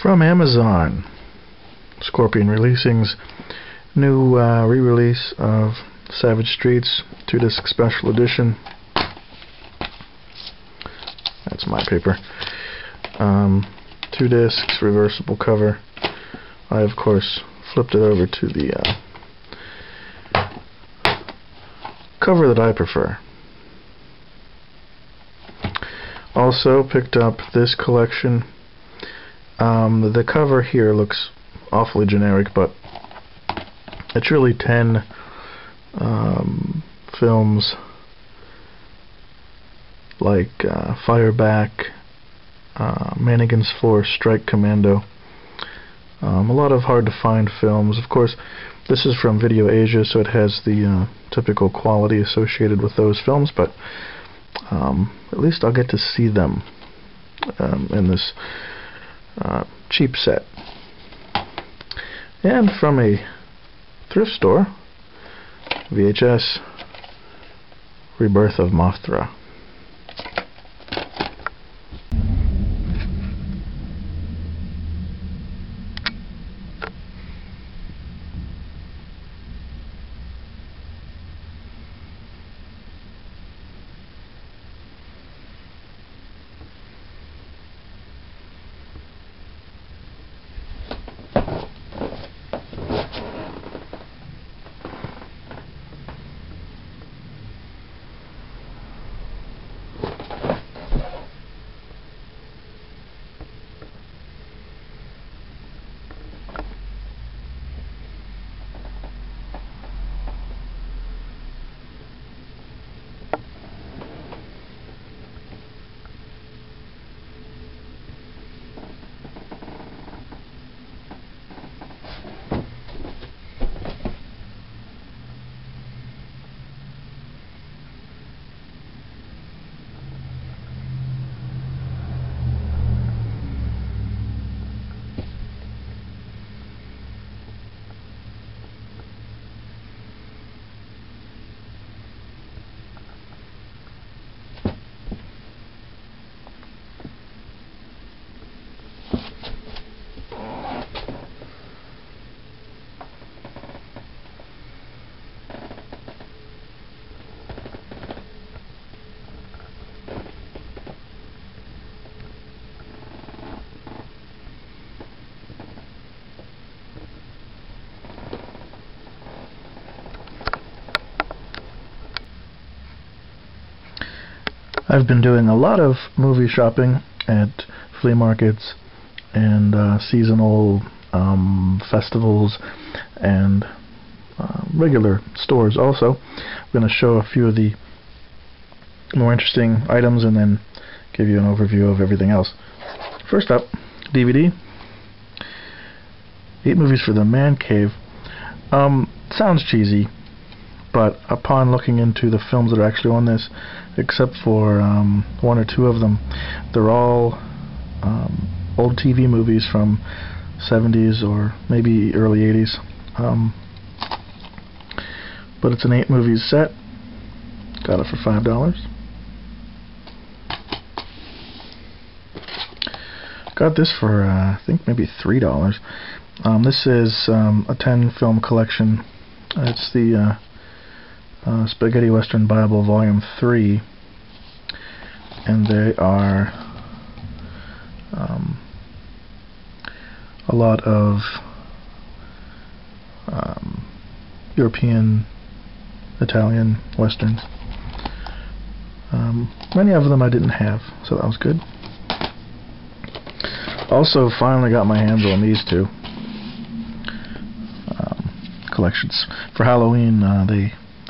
From Amazon, Scorpion Releasing's new re-release of Savage Streets 2-disc special edition. That's my paper. 2 discs, reversible cover. I of course flipped it over to the cover that I prefer. Also picked up this collection. The cover here looks awfully generic, but it's really 10 films like Fireback, Mannequin's Force, Strike Commando. A lot of hard to find films. Of course, this is from Video Asia, so it has the typical quality associated with those films, but at least I'll get to see them in this cheap set. And from a thrift store, VHS, Rebirth of Mothra. I've been doing a lot of movie shopping at flea markets and seasonal festivals and regular stores also. I'm going to show a few of the more interesting items and then give you an overview of everything else. First up, DVD. 8 movies for the Man Cave. Sounds cheesy, but upon looking into the films that are actually on this, except for 1 or 2 of them, they're all old TV movies from 70s or maybe early 80s. But it's an 8 movies set. Got it for $5. Got this for I think maybe $3. This is a 10 film collection. It's the Spaghetti Western Bible Volume 3, and they are a lot of European, Italian Westerns. Many of them I didn't have, so that was good. Also finally got my hands on these 2 collections. For Halloween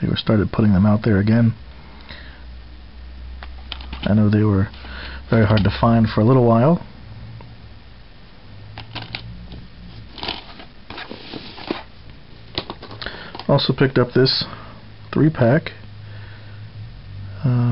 they were started putting them out there again. I know they were very hard to find for a little while. Also picked up this 3-pack, $20.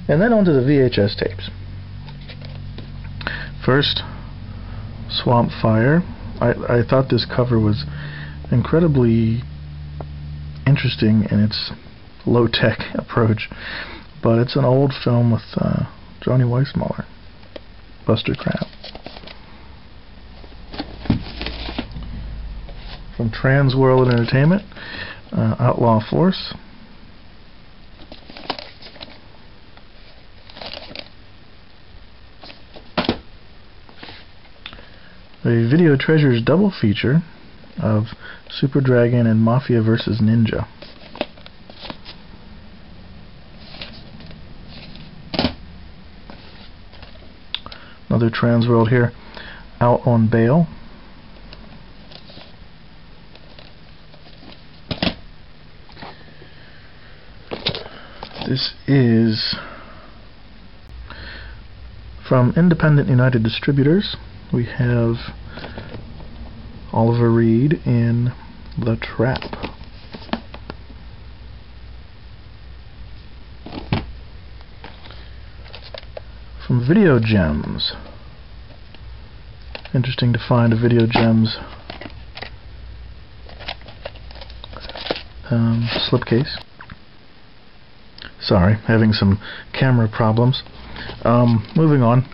And then onto the VHS tapes. First, Swamp Fire. I thought this cover was incredibly interesting in its low-tech approach, but it's an old film with Johnny Weissmuller, Buster Crabbe. From Trans World Entertainment, Outlaw Force. A Video Treasures double feature of Super Dragon and Mafia vs. Ninja. Another Trans World here, Out on Bail. This is from Independent United Distributors. We have Oliver Reed in The Trap. From Video Gems. Interesting to find a Video Gems slipcase. Sorry, having some camera problems. Moving on.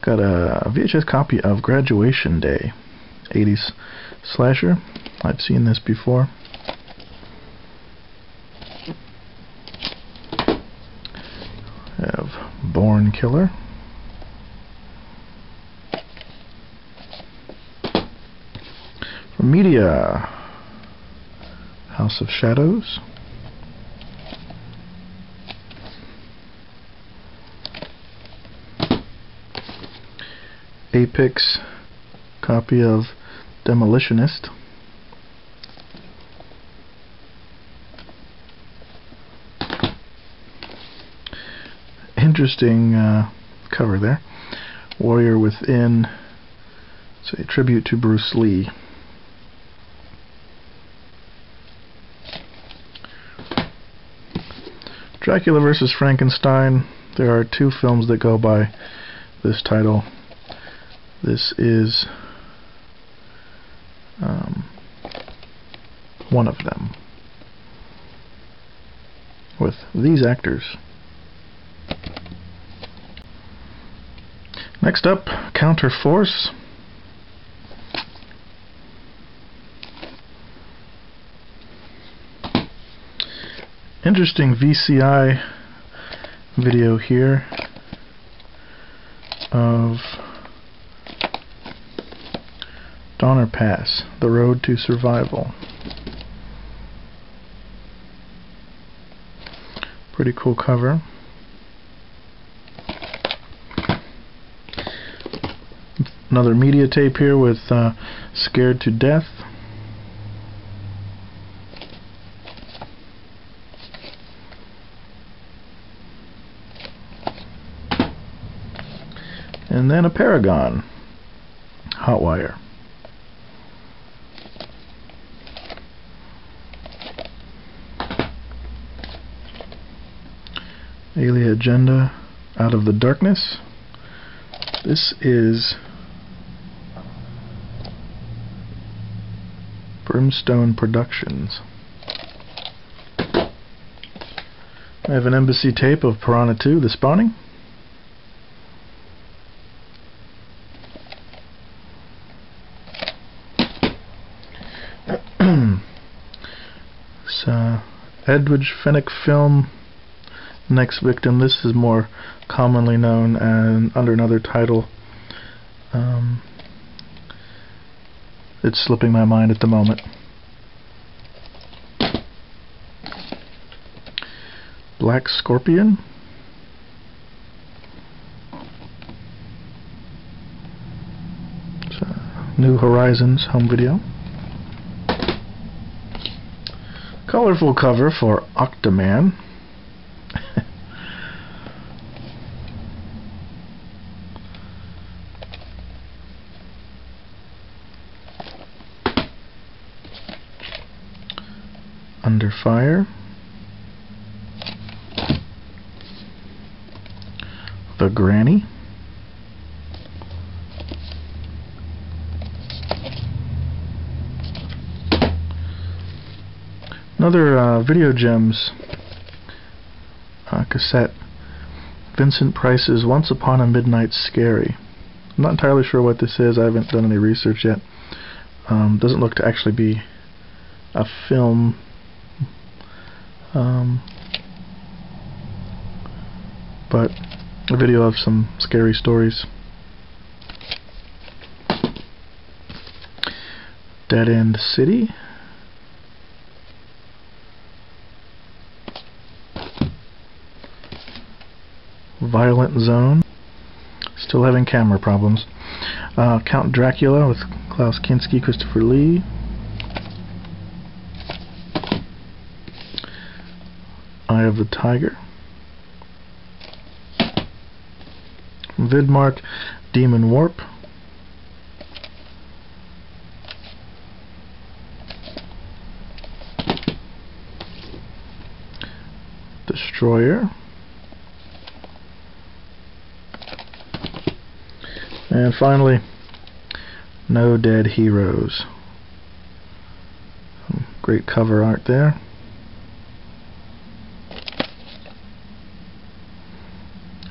Got a VHS copy of Graduation Day, 80s slasher. I've seen this before. Have Born Killer. From Media, House of Shadows. Apex copy of Demolitionist. Interesting cover there. Warrior Within. It's a tribute to Bruce Lee. Dracula vs. Frankenstein. There are two films that go by this title. This is one of them, with these actors. Next up, Counterforce. Interesting VCI video here of Donner Pass, The Road to Survival. Pretty cool cover. Another media tape here with Scared to Death. And then a Paragon, Hotwire. Alien Agenda, Out of the Darkness. This is Brimstone Productions. I have an Embassy tape of Piranha 2, The Spawning. It's Edwidge Fenwick film, Next Victim. This is more commonly known and under another title. It's slipping my mind at the moment. Black Scorpion. It's New Horizons home video. Colorful cover for Octoman. Under Fire. The Granny. Another Video Gems cassette, Vincent Price's Once Upon a Midnight Scary. I'm not entirely sure what this is. I haven't done any research yet. Doesn't look to actually be a film. But a video of some scary stories. Dead End City. Violent Zone. Still having camera problems. Count Dracula with Klaus Kinski, Christopher Lee. Eye of the Tiger. Vidmark, Demon Warp. Destroyer. And finally, No Dead Heroes. Some great cover art there.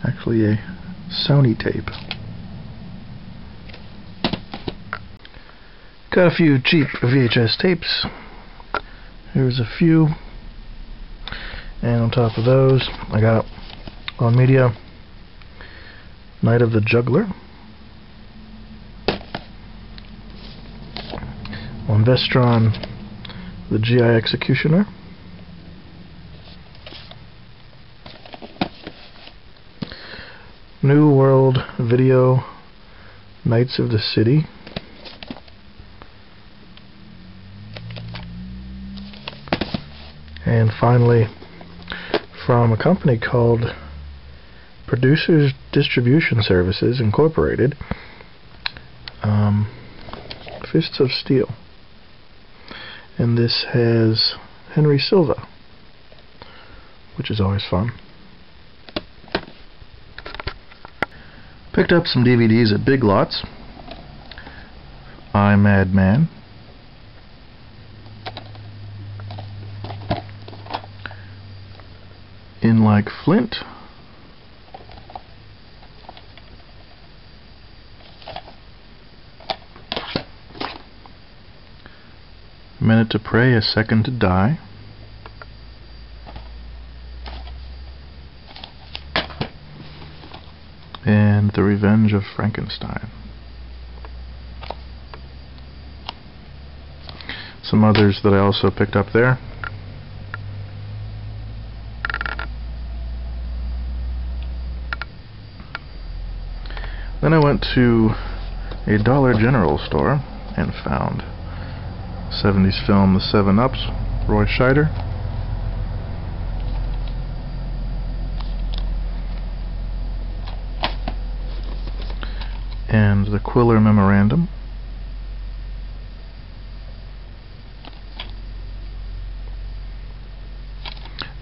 Actually a Sony tape. Got a few cheap VHS tapes. Here's a few. And on top of those, I got on media Night of the Juggler. On Vestron, the GI Executioner. New World Video, Knights of the City. And finally, from a company called Producers Distribution Services Incorporated, Fists of Steel. And this has Henry Silva, which is always fun. Picked up some DVDs at Big Lots. I, Madman. In Like Flint. Minute to Pray, A Second to Die. And The Revenge of Frankenstein. Some others that I also picked up there. Then I went to a Dollar General store and found 70s film The 7-Ups, Roy Scheider. And The Quiller Memorandum.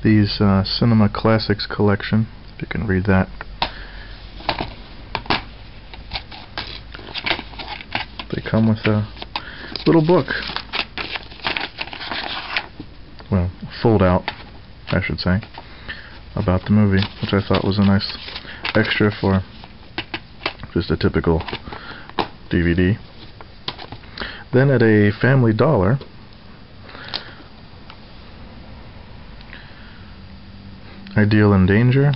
These Cinema Classics collection, if you can read that. They come with a little book. Well, fold out, I should say, about the movie, which I thought was a nice extra for just a typical DVD. Then at a Family Dollar, Ideal in Danger,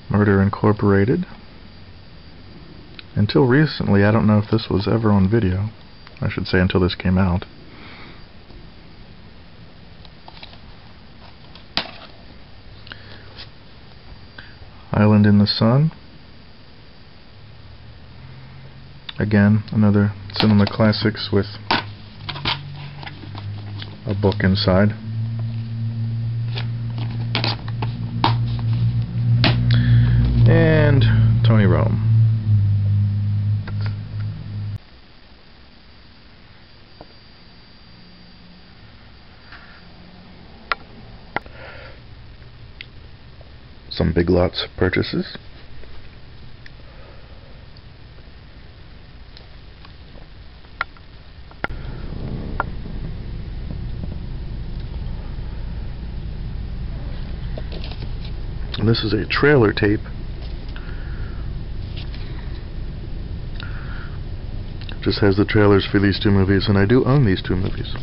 Murder Incorporated. Until recently, I don't know if this was ever on video. I should say until this came out. Island in the Sun. Again, another Cinema Classics with a book inside. And Tony Rome. Some Big Lots purchases. And this is a trailer tape. Just has the trailers for these two movies, and I do own these two movies.